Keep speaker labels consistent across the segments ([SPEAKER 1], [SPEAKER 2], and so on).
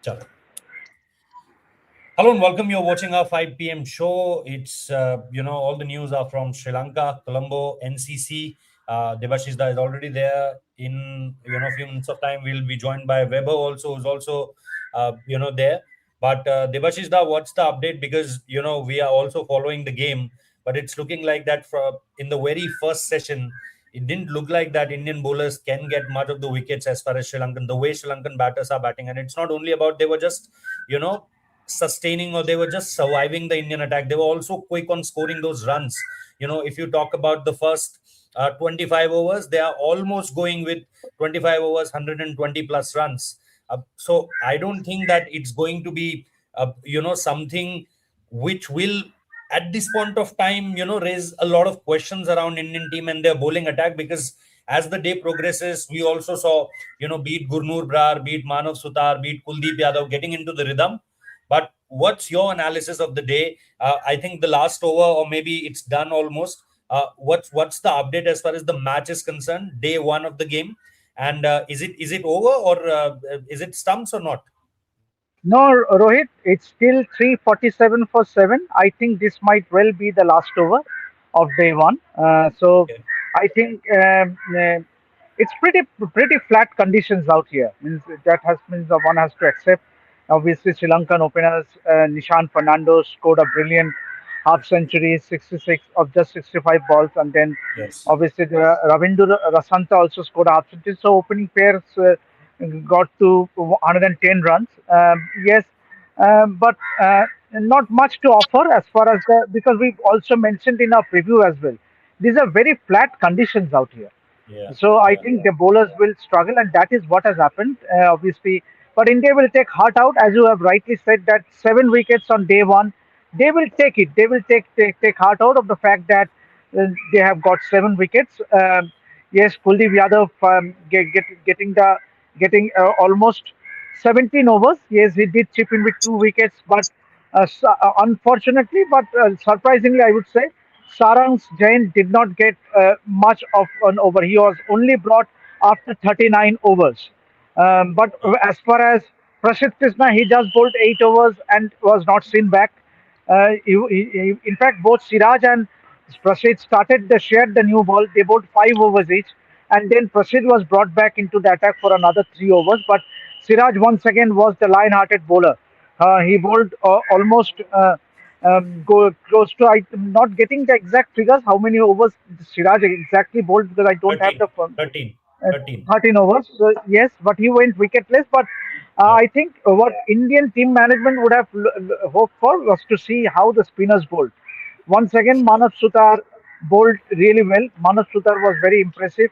[SPEAKER 1] Chalo. Hello and welcome. You're watching our 5 p.m. show. It's, all the news are from Sri Lanka, Colombo, NCC. Devashishda is already there. In, a few minutes of time, we'll be joined by Weber also, who's also, there. But Devashishda, what's the update? Because, we are also following the game, but it's looking like that in the very first session, it didn't look like that Indian bowlers can get much of the wickets as far as the way Sri Lankan batters are batting. And it's not only about they were just, sustaining or they were just surviving the Indian attack. They were also quick on scoring those runs. If you talk about the first 25 overs, they are almost going with 25 overs, 120 plus runs. So I don't think that it's going to be, something which will at this point of time, raise a lot of questions around Indian team and their bowling attack, because as the day progresses, we also saw, be it Gurnur Brar, be it Manav Sutar, be it Kuldeep Yadav getting into the rhythm. But what's your analysis of the day? I think the last over, or maybe it's done almost. What's the update as far as the match is concerned? Day one of the game, and is it over, or is it stumps or not?
[SPEAKER 2] No, Rohit, it's still 3:47 for 7. I think this might well be the last over of day one. So
[SPEAKER 1] Okay.
[SPEAKER 2] I think it's pretty flat conditions out here. Means one has to accept. Obviously, Sri Lankan openers Nishan Fernando scored a brilliant half century, 66 of just 65 balls, and then
[SPEAKER 1] Yes.
[SPEAKER 2] obviously the Ravindra Rasanta also scored a half century. So opening pairs got to 110 runs. Yes, but not much to offer as far as the, because we've also mentioned in our preview as well. These are very flat conditions out here.
[SPEAKER 1] Yeah.
[SPEAKER 2] So I
[SPEAKER 1] Yeah.
[SPEAKER 2] think the bowlers will struggle, and that is what has happened, obviously. But India will take heart out, as you have rightly said, that 7 wickets on day one. They will take it. They will take heart out of the fact that they have got 7 wickets. Yes, Kuldeep Yadav getting almost 17 overs. Yes, he did chip in with 2 wickets, but unfortunately, but surprisingly, I would say, Sarang Jain did not get much of an over. He was only brought after 39 overs. But as far as Prashit Krishna, he just bowled 8 overs and was not seen back. In fact, both Siraj and Prasid started, they shared the new ball. They bowled 5 overs each, and then Prasid was brought back into the attack for another 3 overs. But Siraj once again was the lion-hearted bowler. He bowled almost go close to. I'm not getting the exact figures how many overs Siraj exactly bowled because I don't have
[SPEAKER 1] 13.
[SPEAKER 2] the
[SPEAKER 1] 13.
[SPEAKER 2] uh,
[SPEAKER 1] 13.
[SPEAKER 2] 13 overs. So yes, but he went wicketless. But
[SPEAKER 1] Yeah.
[SPEAKER 2] I think what Indian team management would have hoped for was to see how the spinners bowled. Once again,
[SPEAKER 1] Sure.
[SPEAKER 2] Manav Sutar bowled really well. Manav Sutar was very impressive.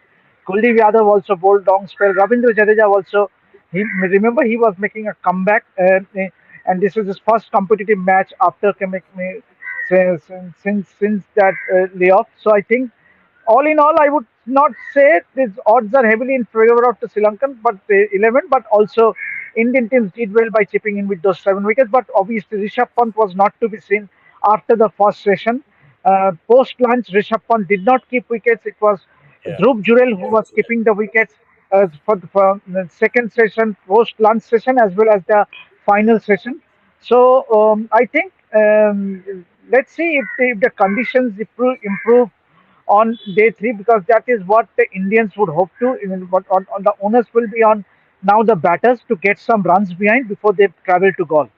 [SPEAKER 2] Kuldeep Yadav also bowled long spell. Ravindra Jadeja also. He remember he was making a comeback, and this is his first competitive match after since that layoff. So I think all in all, I would not say these odds are heavily in favor of the Sri Lankan, but 11. But also, Indian teams did well by chipping in with those 7 wickets. But obviously, Rishabh Pant was not to be seen after the first session. Post lunch, Rishabh Pant did not keep wickets. It was
[SPEAKER 1] Yeah.
[SPEAKER 2] Dhruv Jurel who was keeping the wickets for the second session, post lunch session, as well as the final session. So I think let's see if the conditions improve on day three, because that is what the Indians would hope to. What on the onus will be on now the batters to get some runs behind before they travel to Gaul.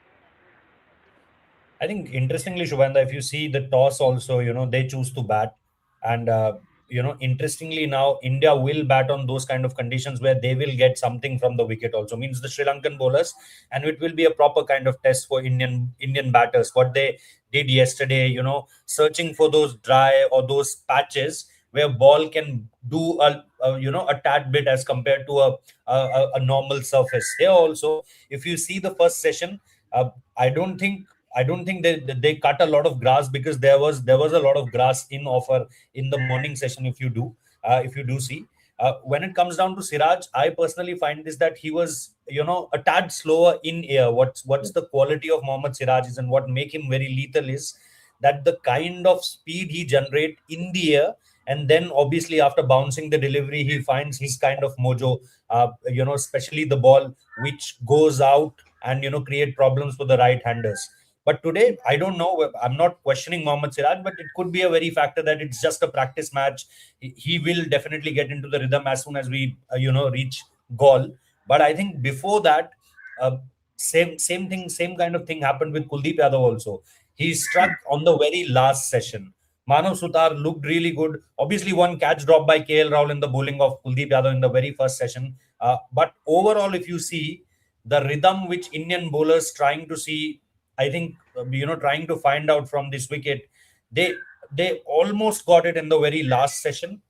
[SPEAKER 1] I think interestingly, Shubhanda, if you see the toss also, they choose to bat. And, interestingly now, India will bat on those kind of conditions where they will get something from the wicket also, means the Sri Lankan bowlers. And it will be a proper kind of test for Indian batters. What they did yesterday, searching for those dry or those patches where ball can do a tad bit as compared to a normal surface. Here also, if you see the first session, uh, I don't think I don't think they cut a lot of grass, because there was a lot of grass in offer in the morning session. If you do see, when it comes down to Siraj, I personally find this that he was, a tad slower in air. What's the quality of Mohammad Siraj is, and what make him very lethal is that the kind of speed he generate in the air, and then obviously after bouncing the delivery, he finds his kind of mojo. Especially the ball which goes out and create problems for the right handers. But today, I don't know. I'm not questioning Mohammad Siraj, but it could be a very factor that it's just a practice match. He will definitely get into the rhythm as soon as we reach goal. But I think before that, uh, same thing, same kind of thing happened with Kuldeep Yadav also. He struck on the very last session. Manav Sutar looked really good. Obviously, one catch dropped by KL Rahul in the bowling of Kuldeep Yadav in the very first session. But overall, if you see the rhythm which Indian bowlers trying to see, I think trying to find out from this wicket, they almost got it in the very last session.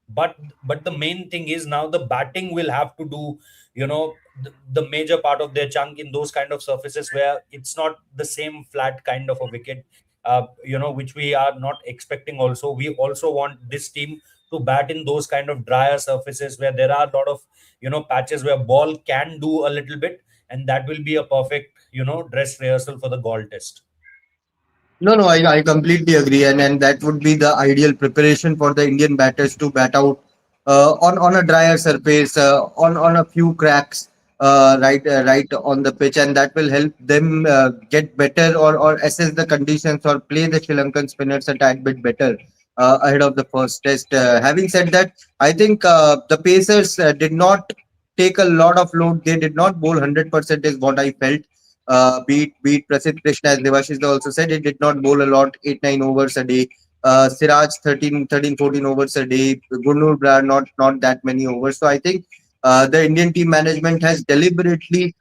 [SPEAKER 1] But the main thing is now the batting will have to do the major part of their chunk in those kind of surfaces where it's not the same flat kind of a wicket, which we are not expecting. Also, we also want this team to bat in those kind of drier surfaces where there are a lot of patches where ball can do a little bit, and that will be a perfect dress rehearsal for the Gaul test.
[SPEAKER 3] No, no, I completely agree, and that would be the ideal preparation for the Indian batters to bat out on a drier surface, on a few cracks, right on the pitch, and that will help them get better or assess the conditions or play the Sri Lankan spinners a tad bit better ahead of the first test. Having said that, I think the Pacers did not take a lot of load. They did not bowl 100%, is what I felt. Beat Prasidh Krishna, as Devashish also said, he did not bowl a lot, 8 9 overs a day. Siraj 13 14 overs a day. Gurnur Brar not that many overs. So I think the Indian team management has deliberately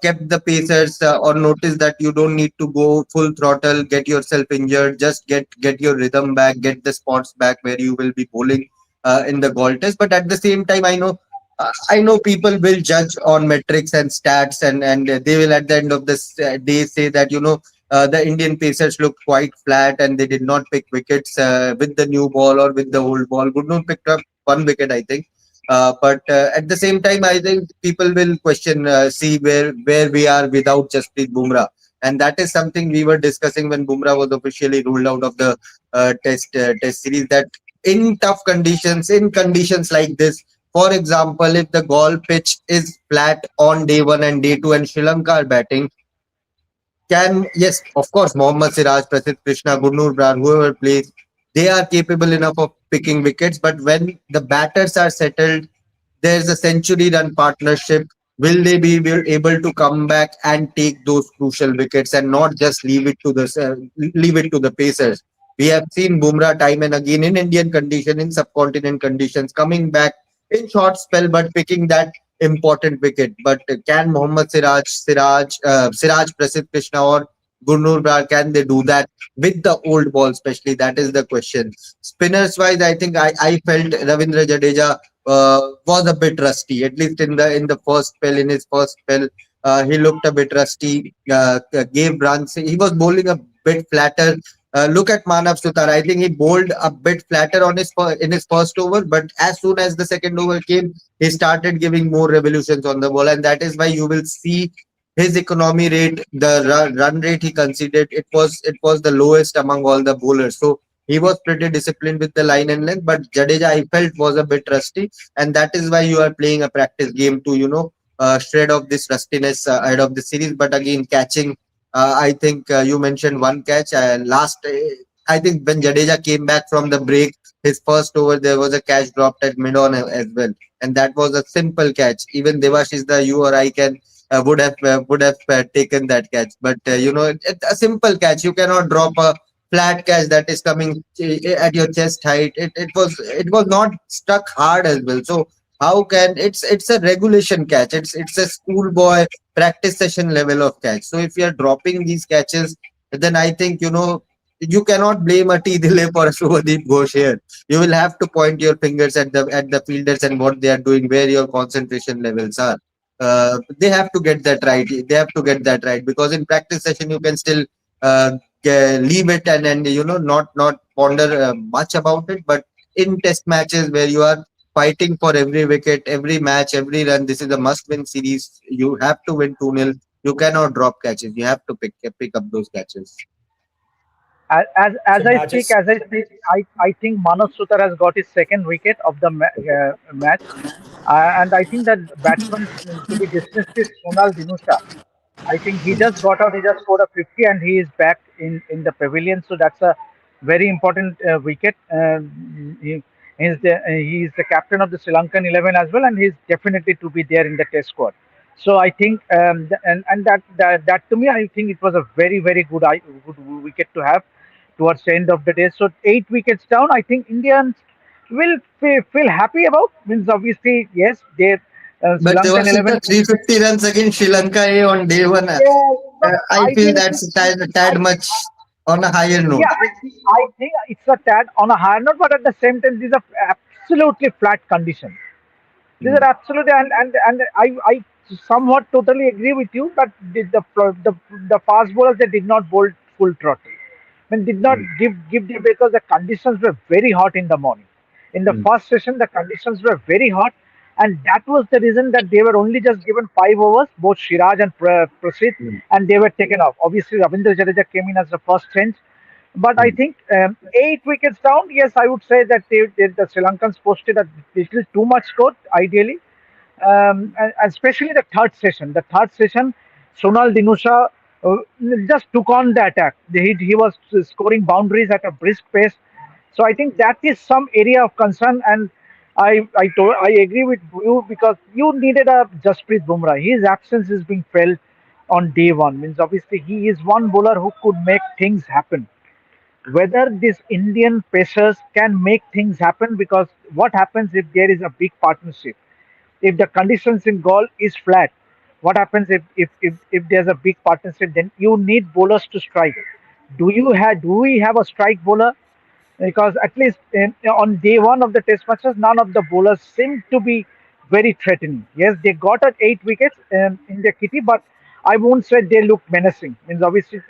[SPEAKER 3] kept the Pacers on notice that you don't need to go full throttle, get yourself injured, just get your rhythm back, get the spots back where you will be bowling in the Gaul test. But at the same time, I know people will judge on metrics and stats, and they will at the end of this day say that the Indian Pacers looked quite flat and they did not pick wickets with the new ball or with the old ball. Gurnur picked up one wicket, I think. But at the same time, I think people will question, see where we are without Jasprit Bumrah, and that is something we were discussing when Bumrah was officially ruled out of the test series. That in tough conditions, in conditions like this, for example, if the Gaul pitch is flat on day one and day two, and Sri Lanka are batting, yes, of course, Mohammad Siraj, Prasidh Krishna, Gurnur Brar, whoever plays, they are capable enough of picking wickets. But when the batters are settled, there's a century run partnership. Will they be able to come back and take those crucial wickets and not just leave it to the Pacers? We have seen Bumrah time and again in Indian condition, in subcontinent conditions, coming back in short spell but picking that important wicket. But can Mohammad Siraj, Prasidh Krishna, or Gurnur Brar, can they do that with the old ball? Especially that is the question. Spinners wise, I think I felt Ravindra Jadeja was a bit rusty, at least in the first spell. In his first spell, he looked a bit rusty. Gave runs. He was bowling a bit flatter. Look at Manav Sutar. I think he bowled a bit flatter in his first over, but as soon as the second over came, he started giving more revolutions on the ball, and that is why you will see his economy rate, the run rate he conceded, it was the lowest among all the bowlers. So he was pretty disciplined with the line and length, but Jadeja I felt was a bit rusty, and that is why you are playing a practice game to shred off this rustiness ahead of the series. But again, catching, I think you mentioned one catch. I think when Jadeja came back from the break, his first over there was a catch dropped at mid on as well, and that was a simple catch. Even Devashish, the you or I can would have taken that catch. But a simple catch. You cannot drop a flat catch that is coming at your chest height. It was not stuck hard as well. So how can it's a regulation catch. It's a schoolboy practice session level of catch. So if you are dropping these catches, then I think you cannot blame a T Delay for a Subhadeep Ghosh here. You will have to point your fingers at the fielders and what they are doing, where your concentration levels are. They have to get that right. They have to get that right, because in practice session you can still leave it and not ponder much about it. But in test matches where you are fighting for every wicket, every match, every run, this is a must-win series. You have to win 2-0. You cannot drop catches. You have to pick up those catches.
[SPEAKER 2] As
[SPEAKER 1] So matches.
[SPEAKER 2] I speak, I think Manav Sutar has got his second wicket of the match, and I think that batsman to be dismissed is Sonal Dinusha. I think he just got out. He just scored a 50, and he is back in the pavilion. So that's a very important wicket. He is the captain of the Sri Lankan 11 as well, and he's definitely to be there in the Test squad. So I think, and that to me, I think it was a very good wicket to have towards the end of the day. So 8 wickets down. I think Indians will feel happy about. Means obviously yes, they Sri
[SPEAKER 3] But
[SPEAKER 2] Lankan
[SPEAKER 3] Devashish,
[SPEAKER 2] 11.
[SPEAKER 3] the 350 runs against Sri Lanka on day one,
[SPEAKER 2] Yes, but
[SPEAKER 3] I feel
[SPEAKER 2] ideally,
[SPEAKER 3] that's a tad much on a higher
[SPEAKER 2] yeah,
[SPEAKER 3] note.
[SPEAKER 2] I think it's a tad on a higher note, but at the same time, these are absolutely flat conditions. These are
[SPEAKER 3] Mm,
[SPEAKER 2] absolutely, and I somewhat totally agree with you. But the fast bowlers, they did not bowl full throttle. I mean, did not
[SPEAKER 3] mm,
[SPEAKER 2] give them, because the conditions were very hot in the morning. In the
[SPEAKER 3] mm,
[SPEAKER 2] first session, the conditions were very hot, and that was the reason that they were only just given 5 overs, both Shiraj and Prasid,
[SPEAKER 3] mm,
[SPEAKER 2] and they were taken off. Obviously, Ravindra Jadeja came in as the first change, but I
[SPEAKER 3] mm.
[SPEAKER 2] think 8 wickets down. Yes, I would say that the Sri Lankans posted a little too much score. Ideally, and especially the third session. The third session, Sonal Dinusha uh, just took on the attack. He was scoring boundaries at a brisk pace. So I think that is some area of concern, and I agree with you, because you needed a Jasprit Bumrah. His absence is being felt on day one. Means obviously he is one bowler who could make things happen. Whether these Indian pacers can make things happen, because what happens if there is a big partnership? If the conditions in goal is flat, what happens if there's a big partnership? Then you need bowlers to strike. Do we have a strike bowler? Because at least on day one of the test matches, none of the bowlers seem to be very threatening. Yes, they got at 8 wickets in their kitty, but I won't say they look menacing. Means obviously,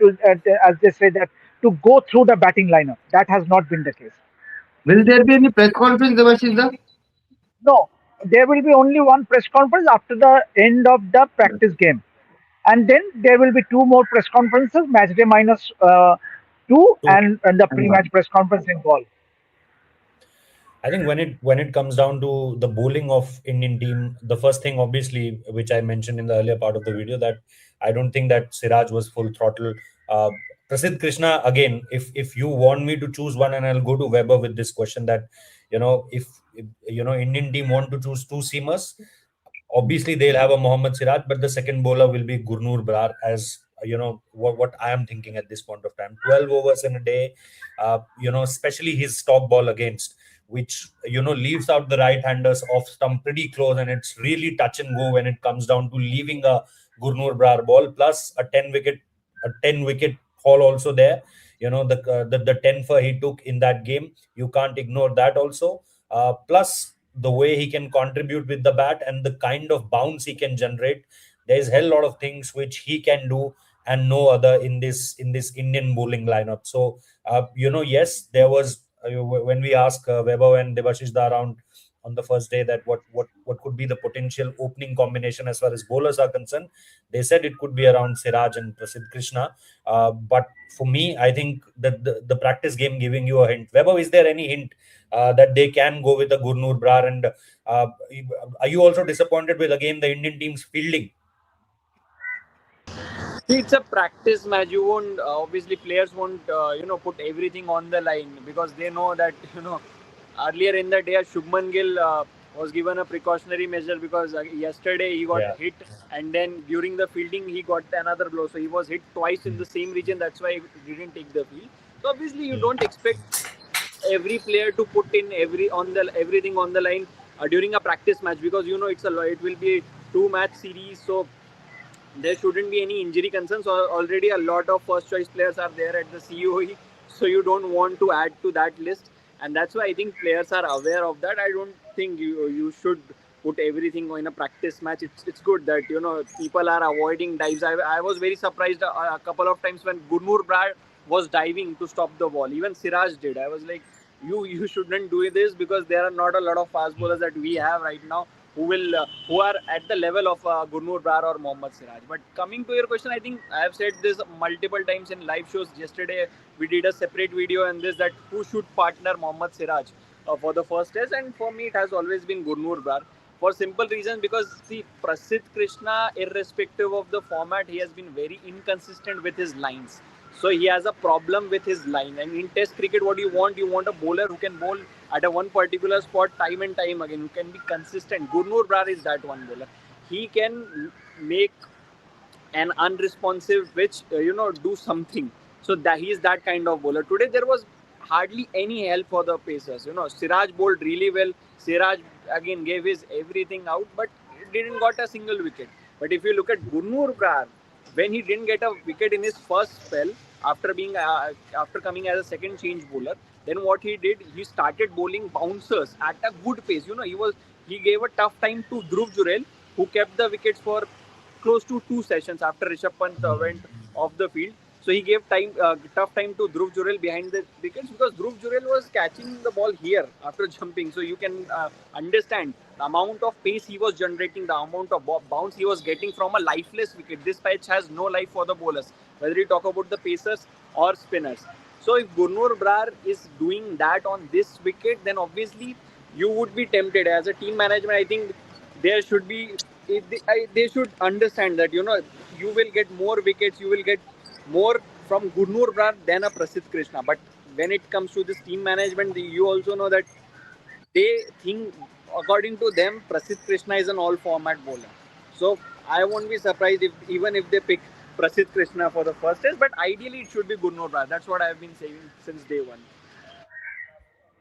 [SPEAKER 2] as they say, that to go through the batting lineup, that has not been the case.
[SPEAKER 3] Will there be any press conference, Devashish?
[SPEAKER 2] No, there will be only one press conference after the end of the practice game, and then there will be two more press conferences: match day minus two,
[SPEAKER 1] So
[SPEAKER 2] and the pre-match press conference in ball.
[SPEAKER 1] I think when it comes down to the bowling of Indian team, the first thing obviously, which I mentioned in the earlier part of the video, that I don't think that Siraj was full throttle. Uh, Prasidh Krishna, again, if you want me to choose one, and I'll go to Weber with this question, that if Indian team want to choose two seamers, obviously they'll have a Mohammad Siraj, but the second bowler will be Gurnur Brar, as what I am thinking at this point of time. 12 overs in a day, especially his stop ball against, which leaves out the right handers off stump pretty close, and it's really touch and go when it comes down to leaving a Gurnur Brar ball, plus a 10 wicket haul also there. The 10 for he took in that game, you can't ignore that also. Plus the way he can contribute with the bat and the kind of bounce he can generate, there's a hell lot of things which he can do and no other in this Indian bowling lineup. So yes, there was when we asked Weber and Devashish Da around on the first day, that what could be the potential opening combination as far as bowlers are concerned, they said it could be around Siraj and Prasidh Krishna. But for me, I think that the practice game giving you a hint. Weber, is there any hint that they can go with the Gurnur Brar? And are you also disappointed with again the Indian team's fielding?
[SPEAKER 4] See, it's a practice match. You won't obviously players won't put everything on the line because they know that earlier in the day Shubman Gill was given a precautionary measure because yesterday he got
[SPEAKER 1] Yeah.
[SPEAKER 4] hit and then during the fielding he got another blow. So he was hit twice in
[SPEAKER 1] Mm.
[SPEAKER 4] the same region. That's why he didn't take the field. So obviously you
[SPEAKER 1] Mm.
[SPEAKER 4] don't expect every player to put in everything on the line during a practice match because it will be a two-match series. So there shouldn't be any injury concerns. Already a lot of first choice players are there at the COE, so you don't want to add to that list. And that's why I think players are aware of that. I don't think you should put everything in a practice match. It's good that people are avoiding dives. I was very surprised a couple of times when Gurnur Brad was diving to stop the ball. Even Siraj did. I was like, you shouldn't do this because there are not a lot of fast bowlers that we have right now who are at the level of Gurnur Brar or Mohammad Siraj. But coming to your question, I think I have said this multiple times in live shows. Yesterday we did a separate video and this that who should partner Mohammad Siraj for the first test, and for me it has always been Gurnur Brar. for simple reasons, because see, Prasidh Krishna, irrespective of the format, he has been very inconsistent with his lines. So he has a problem with his line. And in Test cricket, what you want? You want a bowler who can bowl at a one particular spot time and time again, who can be consistent. Gurnur Brar is that one bowler. He can make an unresponsive which do something. So that he is that kind of bowler. Today there was hardly any help for the Pacers. Siraj bowled really well. Siraj again gave his everything out, but didn't got a single wicket. But if you look at Gurnur Brar, when he didn't get a wicket in his first spell after coming as a second change bowler, then what he did, he started bowling bouncers at a good pace. He gave a tough time to Dhruv Jurel, who kept the wickets for close to 2 sessions after Rishabh Pant went off the field. So he gave tough time to Dhruv Jurel behind the wickets, because Dhruv Jurel was catching the ball here after jumping. So you can understand the amount of pace he was generating, the amount of bounce he was getting from a lifeless wicket. This pitch has no life for the bowlers, whether you talk about the pacers or spinners. So if Gurnur Brar is doing that on this wicket, then obviously you would be tempted. As a team management, I think there should be, they should understand that you will get more wickets, you will get more from Gurnur Brar than a Prasidh Krishna. But when it comes to this team management, you also know that they think, according to them, Prasidh Krishna is an all format bowler. So I won't be surprised if even if they pick Prasidh Krishna for the first test, but ideally it should be Gurnur Brar. That's what I've been saying since day one.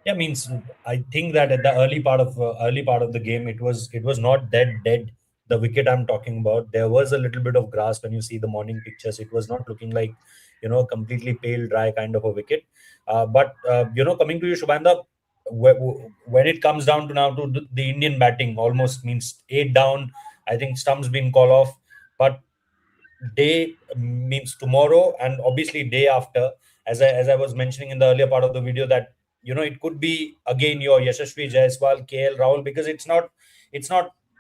[SPEAKER 1] Yeah, means I think that at the early part of the game, it was not that dead. The wicket I'm talking about, there was a little bit of grass when you see the morning pictures. It was not looking like completely pale, dry kind of a wicket. But coming to you, Shubhanda, when it comes down to now to the Indian batting, almost means 8 down. I think Stump's been called off, but day means tomorrow, and obviously day after, as I was mentioning in the earlier part of the video, that it could be again your Yashasvi Jaiswal, KL Rahul, because it's not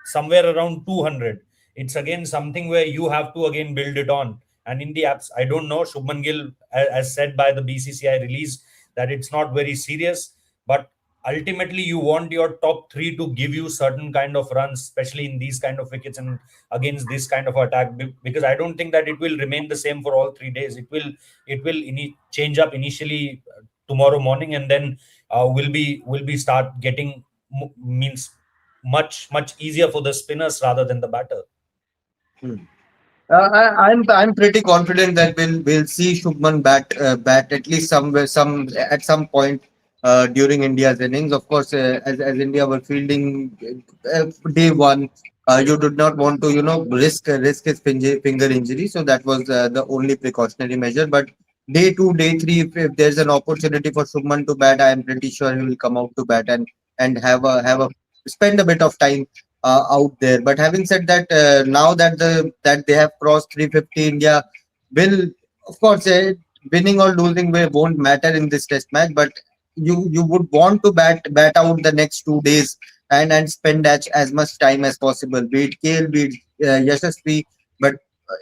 [SPEAKER 1] somewhere around 200. It's again something where you have to again build it on. And in the apps, I don't know, Shubman Gill, as said by the BCCI release, that it's not very serious, but ultimately you want your top three to give you certain kind of runs, especially in these kind of wickets and against this kind of attack, because I don't think that it will remain the same for all 3 days. It will change up initially tomorrow morning, and then will be start getting means much easier for the spinners rather than the batter.
[SPEAKER 3] Hmm. I'm pretty confident that we'll see Shubman bat at least somewhere at some point during India's innings. Of course, as India were fielding day one, you did not want to risk his finger injury, so that was the only precautionary measure. But day two, day three, if there's an opportunity for Shubman to bat, I am pretty sure he will come out to bat and have a spend a bit of time out there. But having said that, now that they have crossed 350, India will, of course, winning or losing won't matter in this test match. But you would want to bat out the next 2 days and spend as much time as possible. Be it KL, be it Yashasvi, but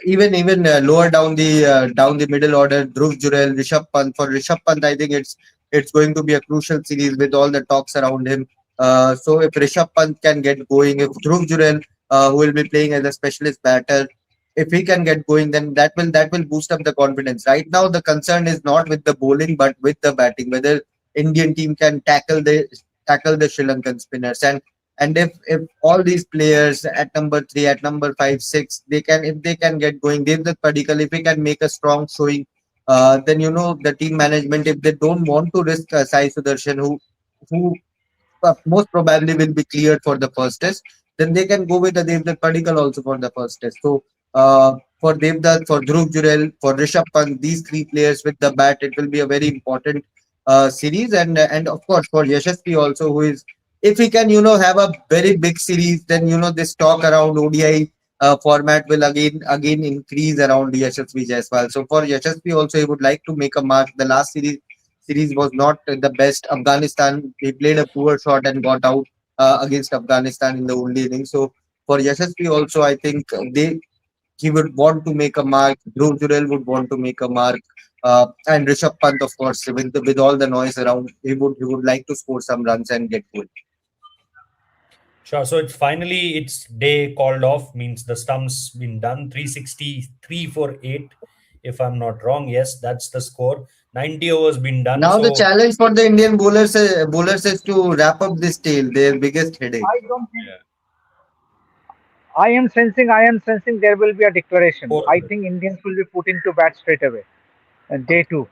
[SPEAKER 3] even lower down the middle order, Dhruv Jurel, Rishabh Pant. For Rishabh Pant, I think it's going to be a crucial series with all the talks around him. So if Rishabh Pant can get going, if Dhruv Jurel, who will be playing as a specialist batter, if he can get going, then that will boost up the confidence. Right now, the concern is not with the bowling, but with the batting. Whether Indian team can tackle the Sri Lankan spinners, and if all these players at number three, at number five, six, if they can get going, Devdutt Padikkal, if he can make a strong showing, then the team management, if they don't want to risk Sai Sudarshan, who most probably will be cleared for the first test, then they can go with the Devdutt Padikkal also for the first test. So for Devdutt, for Dhruv Jurel, for Rishabh Pant, these three players with the bat, it will be a very important series, and of course for Yashasvi also, who is, if he can have a very big series, then this talk around ODI format will again increase around Yashasvi Jaiswal. So for Yashasvi also, he would like to make a mark. The last series was not the best. Afghanistan, he played a poor shot and got out against Afghanistan in the only inning. So for Yashasvi also, I think he would want to make a mark. Dhruv Jurel would want to make a mark, and Rishabh Pant, of course, with all the noise around, he would like to score some runs and get good.
[SPEAKER 1] Sure. So it's finally its day called off, means the stump's been done. 363 for 8, if I'm not wrong. Yes, that's the score. 90 overs been done.
[SPEAKER 3] Now the
[SPEAKER 1] So
[SPEAKER 3] challenge for the Indian bowlers is to wrap up this tail, their biggest headache.
[SPEAKER 2] I don't think.
[SPEAKER 1] yeah,
[SPEAKER 2] I am sensing there will be a declaration. I
[SPEAKER 1] 400.
[SPEAKER 2] think Indians will be put into bat straight away. Day two,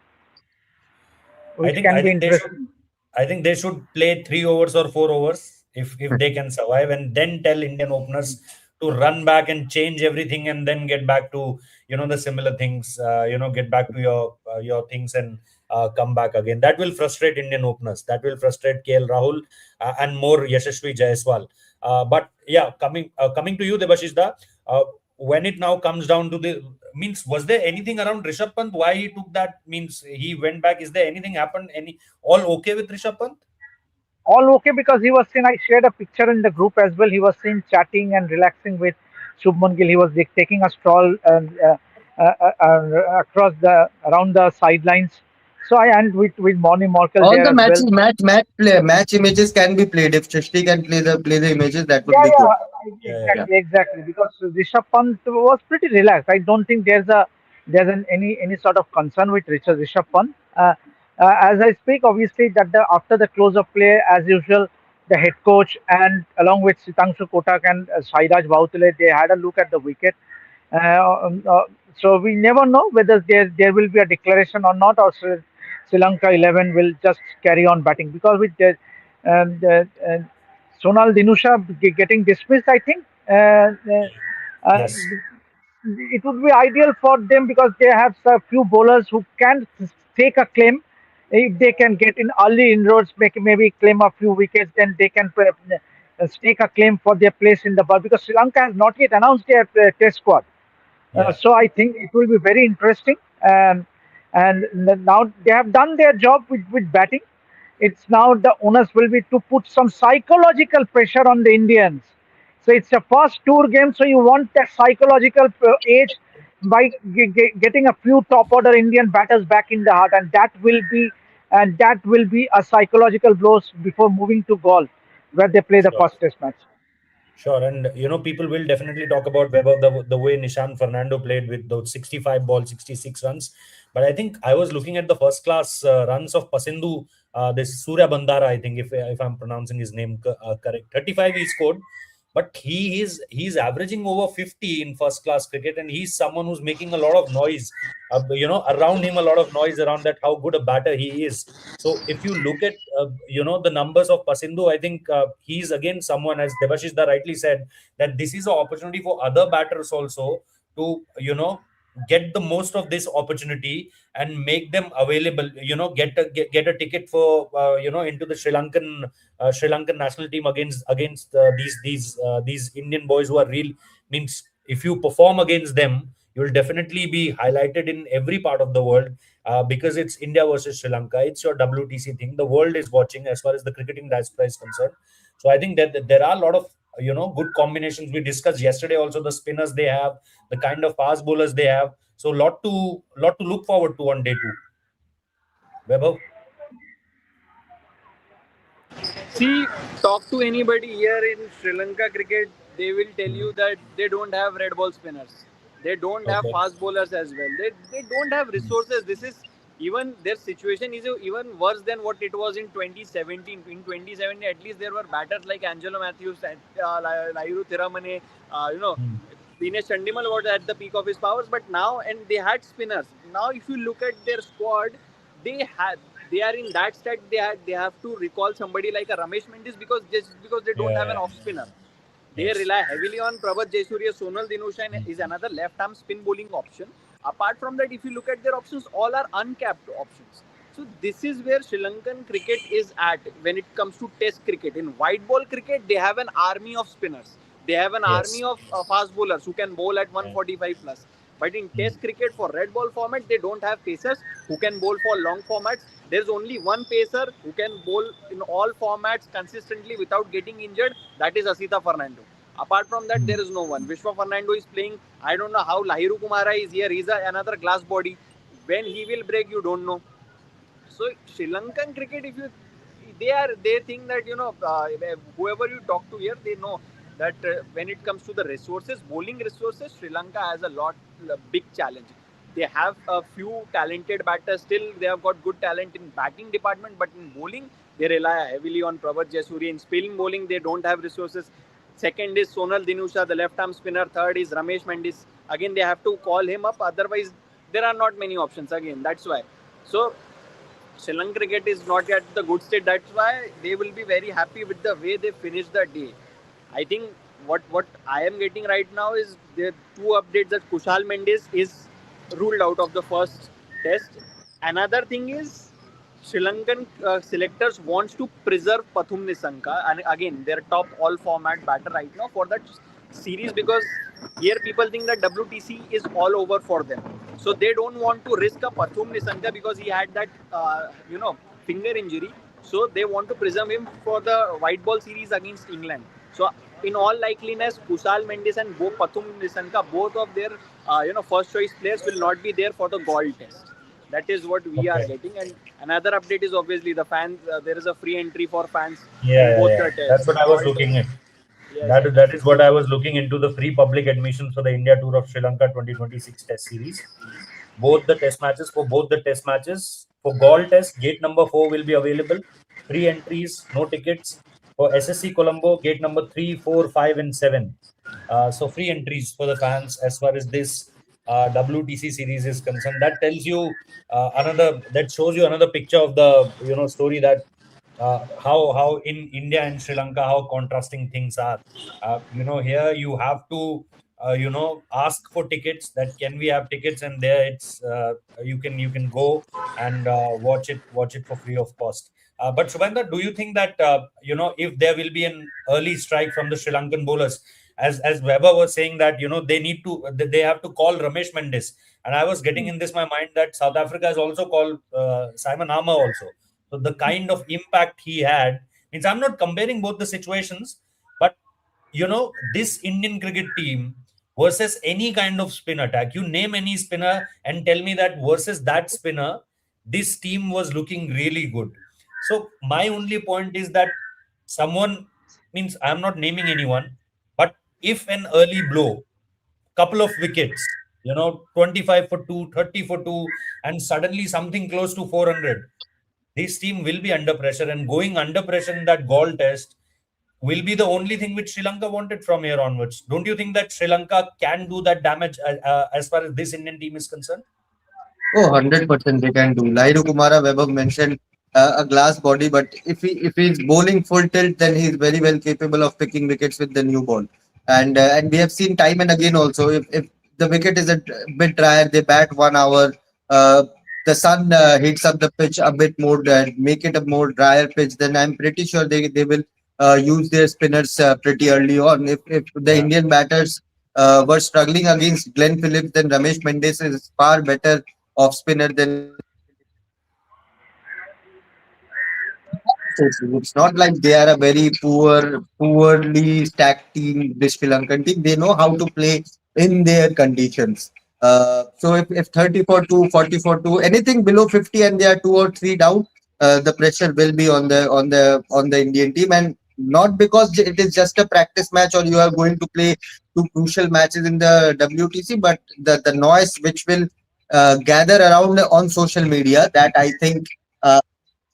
[SPEAKER 1] I
[SPEAKER 2] which
[SPEAKER 1] think
[SPEAKER 2] can
[SPEAKER 1] I
[SPEAKER 2] be
[SPEAKER 1] think they should
[SPEAKER 2] interesting.
[SPEAKER 1] I think they should play 3 overs or 4 overs if they can survive, and then tell Indian openers to run back and change everything, and then get back to the similar things. Get back to your things, and come back again. That will frustrate Indian openers. That will frustrate KL Rahul, and more Yashasvi Jaiswal. But yeah, coming to you, Debashishda. When it now comes down to the means, was there anything around Rishabh Pant? Why he took that? Means he went back. Is there anything happened? All okay with Rishabh Pant?
[SPEAKER 2] All okay because he was seen. I shared a picture in the group as well. He was seen chatting and relaxing with Shubman Gill. He was taking a stroll across the around the sidelines. So I and with Moni Morkel
[SPEAKER 3] All
[SPEAKER 2] there
[SPEAKER 3] the
[SPEAKER 2] as well.
[SPEAKER 3] match images can be played. If Shrishti can play the images, that would
[SPEAKER 2] Yeah,
[SPEAKER 3] be good.
[SPEAKER 1] Yeah,
[SPEAKER 3] Yeah.
[SPEAKER 2] exactly. Because Rishabh Pant was pretty relaxed. I don't think any sort of concern with Rishabh Pant. As I speak, obviously that after the close of play, as usual, the head coach and along with Sitangshu Kotak and Sairaj Bhautale, they had a look at the wicket. Uh, um, uh, so we never know whether there will be a declaration or not, or Sri Lanka 11 will just carry on batting because with the Sonal Dinusha getting dismissed, I think uh,
[SPEAKER 1] yes,
[SPEAKER 2] it would be ideal for them because they have a few bowlers who can take a claim. If they can get in early inroads, maybe claim a few wickets, then they can stake a claim for their place in the ball because Sri Lanka has not yet announced their test squad.
[SPEAKER 1] yeah,
[SPEAKER 2] So I think it will be very interesting. And now they have done their job with batting. It's now the onus will be to put some psychological pressure on the Indians. So it's a first tour game, so you want that psychological edge by getting a few top order Indian batters back in the heart, and that will be a psychological blows before moving to golf, where they play the
[SPEAKER 1] sure.
[SPEAKER 2] first test match.
[SPEAKER 1] Sure, and people will definitely talk about Weber, the way Nishan Fernando played with those 65 balls, 66 runs. But I think I was looking at the first class runs of Pasindu, this Surya Bandara, I think, if I'm pronouncing his name correct. 35 he scored, but he's averaging over 50 in first class cricket, and he's someone who's making a lot of noise. Around him, a lot of noise around that how good a batter he is. So if you look at the numbers of Pasindu, I think he's again someone, as Debashishda rightly said, that this is an opportunity for other batters also to get the most of this opportunity and make them available. Get a ticket for into the Sri Lankan national team against these Indian boys who are real. Means if you perform against them, you will definitely be highlighted in every part of the world, because it's India versus Sri Lanka. It's your WTC thing. The world is watching as far as the cricketing diaspora is concerned. So I think that there are a lot of good combinations. We discussed yesterday also the spinners they have, the kind of fast bowlers they have. So lot to look forward to on day two. Weber.
[SPEAKER 4] See, talk to anybody here in Sri Lanka cricket, they will tell you that they don't have red ball spinners. They don't have
[SPEAKER 1] Okay.
[SPEAKER 4] fast bowlers as well. They don't have resources. This is even their situation is even worse than what it was in 2017. In 2017, at least there were batters like Angelo Matthews, Lairu Thiramane, you know,
[SPEAKER 1] Hmm.
[SPEAKER 4] Dinesh Chandimal was at the peak of his powers, but now and they had spinners. Now, if you look at their squad, they had they are in that state. They have to recall somebody like a Ramesh Mendis because they don't have an
[SPEAKER 1] Yeah.
[SPEAKER 4] off spinner. They
[SPEAKER 1] Yes.
[SPEAKER 4] rely heavily on Prabhat Jaisuriya. Sonal Dinushan is another left arm spin bowling option. Apart from that, if you look at their options, all are uncapped options. So this is where Sri Lankan cricket is at when it comes to Test cricket. In white ball cricket, they have an army of spinners. They have an army
[SPEAKER 1] Yes.
[SPEAKER 4] of fast bowlers who can bowl at
[SPEAKER 1] Yeah.
[SPEAKER 4] 145 plus. But in
[SPEAKER 1] Hmm.
[SPEAKER 4] Test cricket for red ball format, they don't have pacers who can bowl for long formats. There's only one pacer who can bowl in all formats consistently without getting injured. That is Asita Fernando. Apart from that,
[SPEAKER 1] Hmm.
[SPEAKER 4] there is no one. Vishwa Fernando is playing. I don't know how Lahiru Kumara is here. He's another glass body. When he will break, you don't know. So Sri Lankan cricket, if you they think that whoever you talk to here, they know that when it comes to the resources, bowling resources, Sri Lanka has a big challenge. They have a few talented batters still. They have got good talent in batting department, but in bowling they rely heavily on Pravat Jaisuri. In spin bowling they don't have resources. Second is Sonal Dinusha, the left arm spinner. Third is Ramesh Mendis. Again, they have to call him up. Otherwise, there are not many options. Again, that's why. So Sri Lankan cricket is not yet the good state. That's why they will be very happy with the way they finish the day. I think what I am getting right now is the two updates that Kushal Mendes is ruled out of the first test. Another thing is Sri Lankan selectors wants to preserve Pathum Nisanka and again their top all format batter right now for that series because here people think that WTC is all over for them. So they don't want to risk a Pathum Nisanka because he had that finger injury. So they want to preserve him for the white ball series against England. So in all likeliness, Kushal Mendes and Pathum Nisanka, both of their first choice players will not be there for the Galle test. That is what we are
[SPEAKER 1] Okay.
[SPEAKER 4] getting. And another update is obviously the fans. There is a free entry for fans
[SPEAKER 1] Yeah,
[SPEAKER 4] in
[SPEAKER 1] yeah,
[SPEAKER 4] both
[SPEAKER 1] yeah.
[SPEAKER 4] the
[SPEAKER 1] That's
[SPEAKER 4] tests.
[SPEAKER 1] what I was
[SPEAKER 4] Galle
[SPEAKER 1] looking
[SPEAKER 4] test.
[SPEAKER 1] at.
[SPEAKER 4] Yes,
[SPEAKER 1] That
[SPEAKER 4] yes.
[SPEAKER 1] that is what I was looking into, the free public admissions for the India tour of Sri Lanka 2026 Test series. Both the test matches for both the test matches for Galle Test, gate number 4 will be available. Free entries, no tickets. For SSC Colombo, gate number 3, 4, 5, and 7. So free entries for the fans as far as this WTC series is concerned. That tells you that shows you another picture of the story that how in India and Sri Lanka how contrasting things are. Here you have to ask for tickets. That can we have tickets, and there it's you can go and watch it for free of cost. But Shubhendra, do you think that if there will be an early strike from the Sri Lankan bowlers, as Weber was saying that they have to call Ramesh Mendes, and I was getting in this my mind that South Africa has also called Simon Harmer also. So the kind of impact he had means I'm not comparing both the situations, but this Indian cricket team versus any kind of spin attack. You name any spinner and tell me that versus that spinner, this team was looking really good. So my only point is that someone means I'm not naming anyone, but if an early blow, couple of wickets, 25 for 2, 30 for 2, and suddenly something close to 400, this team will be under pressure, and going under pressure in that Galle test will be the only thing which Sri Lanka wanted from here onwards. Don't you think that Sri Lanka can do that damage as far as this Indian team is concerned?
[SPEAKER 3] Oh, 100% they can do. Lairu Kumara Webber mentioned a glass body, but if he's bowling full tilt, then he's very well capable of picking wickets with the new ball. And we have seen time and again also, if the wicket is a bit drier, they bat 1 hour. Uh, the sun heats up the pitch a bit more, make it a more drier pitch. Then I'm pretty sure they will use their spinners pretty early on. If the
[SPEAKER 1] Yeah.
[SPEAKER 3] Indian batters were struggling against Glenn Phillips, then Ramesh Mendes is far better off spinner than it's not like they are a very poorly stacked team, this Sri Lankan team. They know how to play in their conditions. So if 30 for 2, 40 for 2, anything below 50 and they are 2 or 3 down, the pressure will be on the Indian team. And not because it is just a practice match or you are going to play two crucial matches in the WTC, but the noise which will gather around on social media, that I think uh,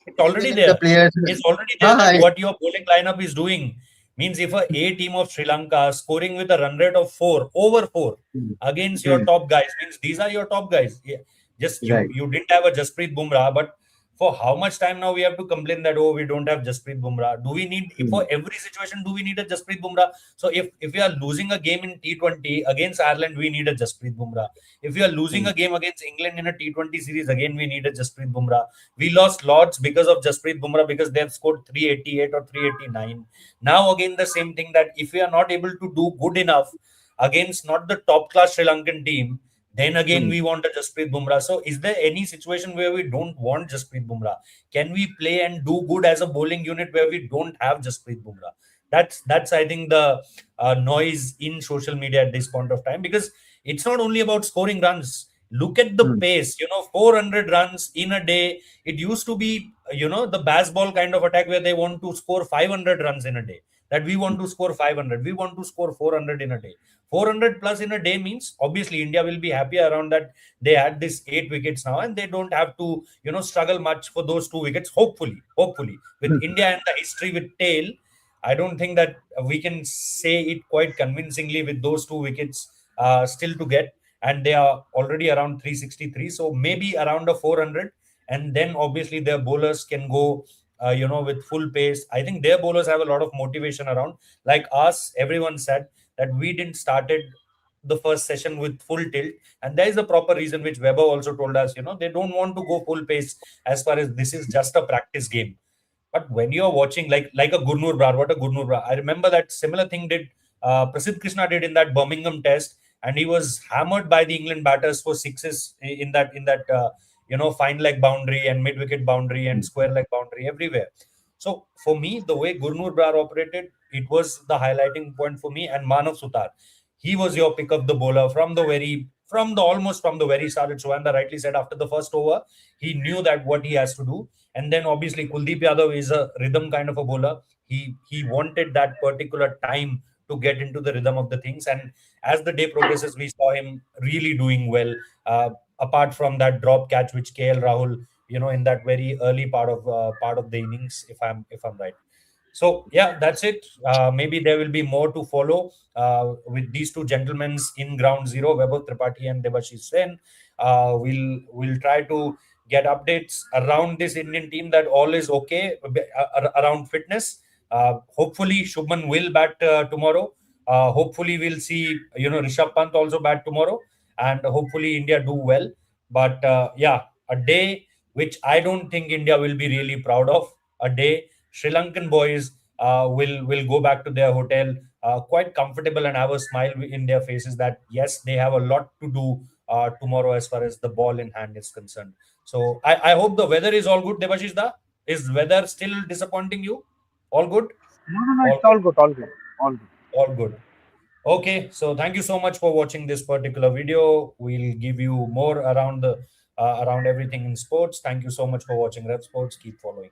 [SPEAKER 1] It's already
[SPEAKER 3] even if the
[SPEAKER 1] there.
[SPEAKER 3] players
[SPEAKER 1] It's already there
[SPEAKER 3] हाँ
[SPEAKER 1] that
[SPEAKER 3] हाँ
[SPEAKER 1] what your bowling lineup is doing means if a team of Sri Lanka scoring with a run rate of 4 over 4
[SPEAKER 3] hmm,
[SPEAKER 1] against your
[SPEAKER 3] hmm,
[SPEAKER 1] top guys means these are your top guys. Yeah. Just you
[SPEAKER 3] right
[SPEAKER 1] you didn't have a Jasprit Bumrah, but for how much time now we have to complain that we don't have Jasprit Bumrah? Do we need
[SPEAKER 3] hmm,
[SPEAKER 1] for every situation do we need a Jasprit Bumrah? So if we are losing a game in T20 against Ireland, we need a Jasprit Bumrah. If we are losing
[SPEAKER 3] hmm,
[SPEAKER 1] a game against England in a T20 series, again we need a Jasprit Bumrah. We lost Lords because of Jasprit Bumrah because they have scored 388 or 389. Now again the same thing that if we are not able to do good enough against not the top class Sri Lankan team, then again
[SPEAKER 3] hmm,
[SPEAKER 1] we want a Jasprit Bumrah. So is there any situation where we don't want Jasprit Bumrah? Can we play and do good as a bowling unit where we don't have Jasprit Bumrah? That's I think the noise in social media at this point of time because it's not only about scoring runs. Look at the
[SPEAKER 3] Hmm.
[SPEAKER 1] pace, 400 runs in a day. It used to be, the baseball kind of attack where they want to score 500 runs in a day. That we want to score 500, we want to score 400 in a day. 400 plus in a day means obviously India will be happy around that. They had this 8 wickets now, and they don't have to, struggle much for those 2 wickets. Hopefully, with India and the history with tail, I don't think that we can say it quite convincingly with those 2 wickets still to get, and they are already around 363. So maybe around a 400, and then obviously their bowlers can go, with full pace. I think their bowlers have a lot of motivation around. Like us, everyone said that we didn't started the first session with full tilt, and there is a proper reason which Weber also told us. They don't want to go full pace as far as this is just a practice game. But when you're watching like a Gurnur Brar, what a Gurnur Brar. I remember that similar thing did Prasidh Krishna did in that Birmingham test, and he was hammered by the England batters for sixes in that fine leg boundary and mid wicket boundary and square leg boundary everywhere. So for me, the way Gurnur Brar operated, it was the highlighting point for me. And Manav Sutar, he was your pick of the bowler from the very start. Suanda rightly said after the first over, he knew that what he has to do. And then obviously Kuldeep Yadav is a rhythm kind of a bowler. He wanted that particular time to get into the rhythm of the things. And as the day progresses, we saw him really doing well. Apart from that drop catch which KL Rahul, in that very early part of the innings, if I'm right. So yeah, that's it. Maybe there will be more to follow with these two gentlemen in ground zero, Vaibhav Tripathi and Debashish Sen. We'll try to get updates around this Indian team that all is okay around fitness. Hopefully, Shubman will bat tomorrow. Hopefully, we'll see Rishabh Pant also bat tomorrow, and hopefully India do well. But yeah, a day which I don't think India will be really proud of. A day Sri Lankan boys will go back to their hotel quite comfortable and have a smile in their faces that yes, they have a lot to do tomorrow as far as the ball in hand is concerned. So I hope the weather is all good. Debashish da, is weather still disappointing you? All good?
[SPEAKER 2] No, no, no,
[SPEAKER 1] All
[SPEAKER 2] it's
[SPEAKER 1] good.
[SPEAKER 2] all good, all good, all good.
[SPEAKER 1] All good. Okay, so thank you so much for watching this particular video. We'll give you more around everything in sports. Thank you so much for watching Rev Sports. Keep following.